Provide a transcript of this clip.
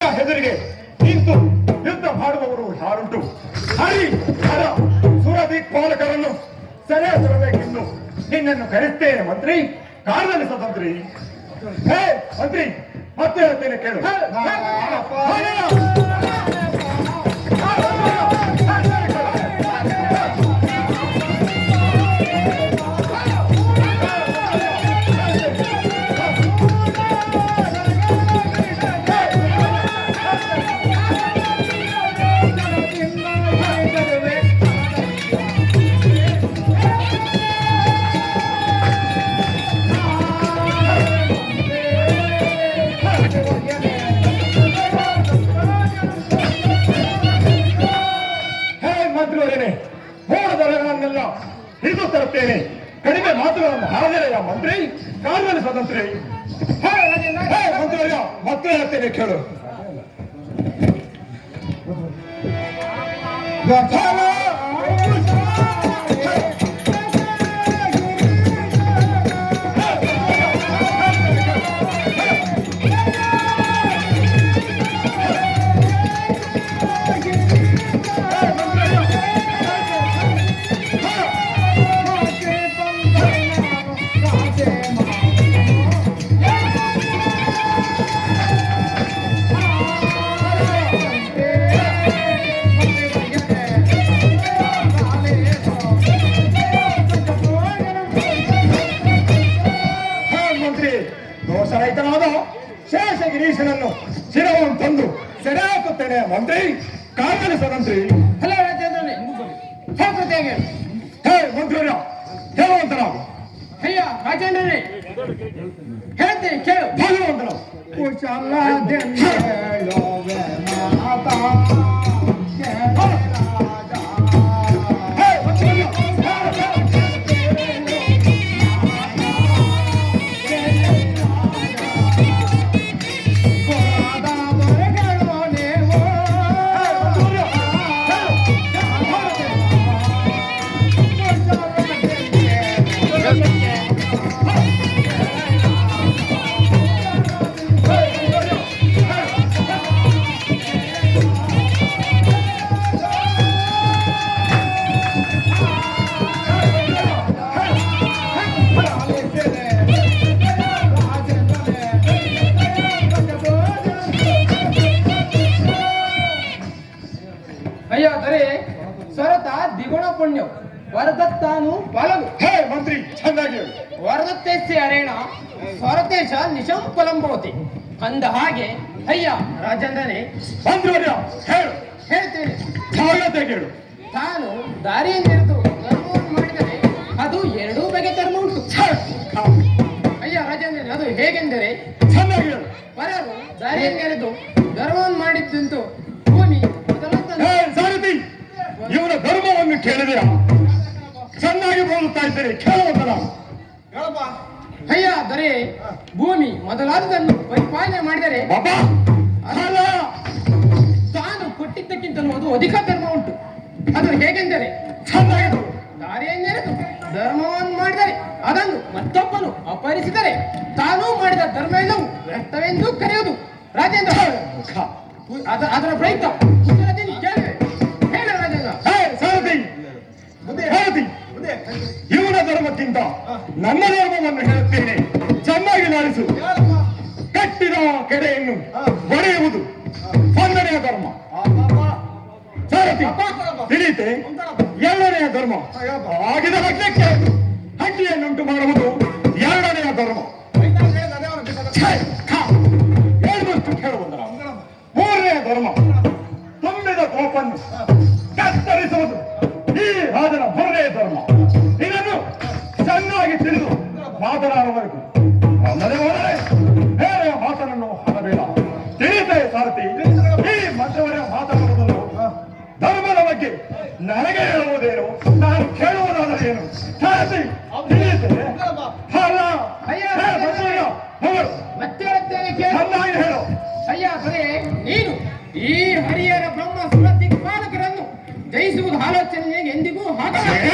ಹೆದರಿಗೆ ನಿಂತು ಯುದ್ಧ ಮಾಡುವವರು ಯಾರುಂಟು? ಹರಿ ಹರ ಸುರದಿಕ್ಪಾಲಕರನ್ನು ಸೆರೆ ತರಬೇಕೆಂದು ನಿನ್ನನ್ನು ಕರೆಸ್ತೇನೆ ಮಂತ್ರಿ. ಕಾರಣದಲ್ಲಿ ಸ್ವತಂತ್ರಿ. ಹೇ ಮಂತ್ರಿ, ಮತ್ತೆ ಹೇಳ್ತೇನೆ ಕೇಳು. ಹಿಡಿದು ತರುತ್ತೇನೆ. ಕಡಿಮೆ ಮಾತುಗಳನ್ನು ಹಾಜರೆಯ ಮಂತ್ರಿ. ಕಾರಣದಲ್ಲಿ ಸ್ವತಂತ್ರಿ. ಮಂತ್ರಿ ಮತ್ತೆ ಹೇಳ್ತೇನೆ ಕೇಳು. ದೋಷರಹಿತನಾದ ಶೇಷಗಿರೀಶನನ್ನು ಶಿರವನ್ನು ತಂದು ಸೆರೆ ಹಾಕುತ್ತೇನೆ ಮಂತ್ರಿ. ಕಾರಣದಲ್ಲಿ ಸ್ವತಂತ್ರಿ. ಹಲೋ ರಾಜೇಂದ್ರನೇ, ಹೇ ಮಂತ್ರಿ ಹೇಳುವಂತರಾಗು. ಅಯ್ಯ ರಾಜೇಂದ್ರನೇ, ಹೇಳ್ತೇನೆ ಕೇಳು. ಭಗವಂತರಾಗು. ಅಯ್ಯೋ ದೊರೆ, ಸ್ವರತ ದ್ವಿಗುಣ ಪುಣ್ಯ ವರದತ್ತಾನು ಫಲವು. ಹೇ ಮಂತ್ರಿ ಚೆನ್ನಾಗಿ ಹೇಳು. ವರದತ್ತೇಸ್ಯ ಅರೇಣ ಸ್ವರತೇಶ ನಿಶಂ ಫಲಂಭವತಿ. ಅಂದ ಹಾಗೆ ಅಯ್ಯ ರಾಜೇಂದ್ರನೇ, ಮಂತ್ರಿವರ್ಯ ಹೇಳು. ಹೇಳ್ತೇನೆ ಜಾಗ್ರತೆ ಕೇಳು. ತಾನು ದಾರಿಯನ್ನೆರೆದು ಧರ್ಮವನ್ನು ಮಾಡಿದರೆ ಅದು ಎರಡೂ ಬಗೆ ಧರ್ಮ ಉಂಟು. ಅಯ್ಯ ರಾಜೇಂದ್ರನೇ, ಅದು ಹೇಗೆಂದರೆ ಚೆನ್ನಾಗಿ ಹೇಳು. ಪರರು ದಾರಿಯನ್ನೆರೆದು ಧರ್ಮವನ್ನು ಮಾಡಿದ್ದಂತೂ ಭೂಮಿ ಸಾರಥಿ, ಇವರ ಧರ್ಮವನ್ನು ಕೇಳಿದೆಯಾ? ಚೆನ್ನಾಗಿ ಬೋಳುತ್ತಾ ಇದ್ದೇನೆ, ಕೇಳುವಂತಲ್ಲ. ಅಯ್ಯ ದೊರೆ, ಭೂಮಿ ಮೊದಲಾದದನ್ನು ಪರಿಪಾಲನೆ ಮಾಡಿದರೆ ತಾನು ಕೊಟ್ಟಿದ್ದಕ್ಕಿಂತಲೂ ಅದು ಅಧಿಕ ಧರ್ಮ ಉಂಟು. ಅದು ಹೇಗೆಂದರೆ ಚೆನ್ನಾಗಿ ದಾರಿಯನ್ನೆರೆದು ಧರ್ಮವನ್ನು ಮಾಡಿದರೆ ಅದನ್ನು ಮತ್ತೊಬ್ಬನು ಅಪಹರಿಸಿದರೆ ತಾನೂ ಮಾಡಿದ ಧರ್ಮ ಎಲ್ಲವೂ ವ್ಯರ್ಥವೆಂದು ಕರೆಯುವುದು. ರಾಜೇಂದ್ರ, ಅದರ ಪ್ರಯುಕ್ತ ಹೇಳ ರಾಜೇಂದ್ರ. ಸಾರಥಿ, ಇವನ ಧರ್ಮಕ್ಕಿಂತ ನನ್ನ ಧರ್ಮವನ್ನು ಹೇಳುತ್ತೇನೆ, ಚೆನ್ನಾಗಿ ಲಾಲಿಸು. ಕಟ್ಟಿದ ಕೆರೆಯನ್ನು ಒಡೆಯುವುದು ಒಂದನೆಯ ಧರ್ಮ. ಸಾರಥಿ ತಿಳಿತೆ. ಎರಡನೆಯ ಧರ್ಮ ಆಗಿದ ಲಗ್ನಕ್ಕೆ ಹಂಡಿಯನ್ನುಂಟು ಮಾಡುವುದು ಎರಡನೆಯ ಧರ್ಮ. ಹೇಳುವಷ್ಟು ಕೇಳುವುದರ. ಮೂರನೆಯ ಧರ್ಮ ತುಂಬಿದ ಕೋಪನ್ನು ಕತ್ತರಿಸುವುದು ಈ ರಾಜನ ಮೂರನೆಯ ಧರ್ಮ. ಇದನ್ನು ಚೆನ್ನಾಗಿ ತಿಳಿದು ಮಾತನಾಡುವವರೆಗೂ ನನ್ನದೇ ಹೋದರೆ ಬೇರೆ ಮಾತನನ್ನು ಹಣಬೇಡ. ತಿಳಿತೆ ಸಾರಥಿ, ಈ ಮಧ್ಯವರೆಯ ಮಾತನಾಡುವುದನ್ನು ಧರ್ಮದ ಬಗ್ಗೆ ನನಗೆ ಹೇಳುವುದೇನು, ನಾನು ಕೇಳುವುದಾದರೆ ಏನು? ಸಾರಥಿ ತಿಳಿಯುತ್ತೆ. ಚೆನ್ನಾಗಿ ಹೇಳು. ಅಯ್ಯ ಸರಿ, ನೀನು ಈ ಹರಿಹರ ಬ್ರಹ್ಮ ಸುರದಿಕ್ಪಾಲಕರನ್ನು ಜಯಿಸುವುದು ಆಲೋಚನೆಗೆ ಎಂದಿಗೂ ಹಾಕಬೇಕು.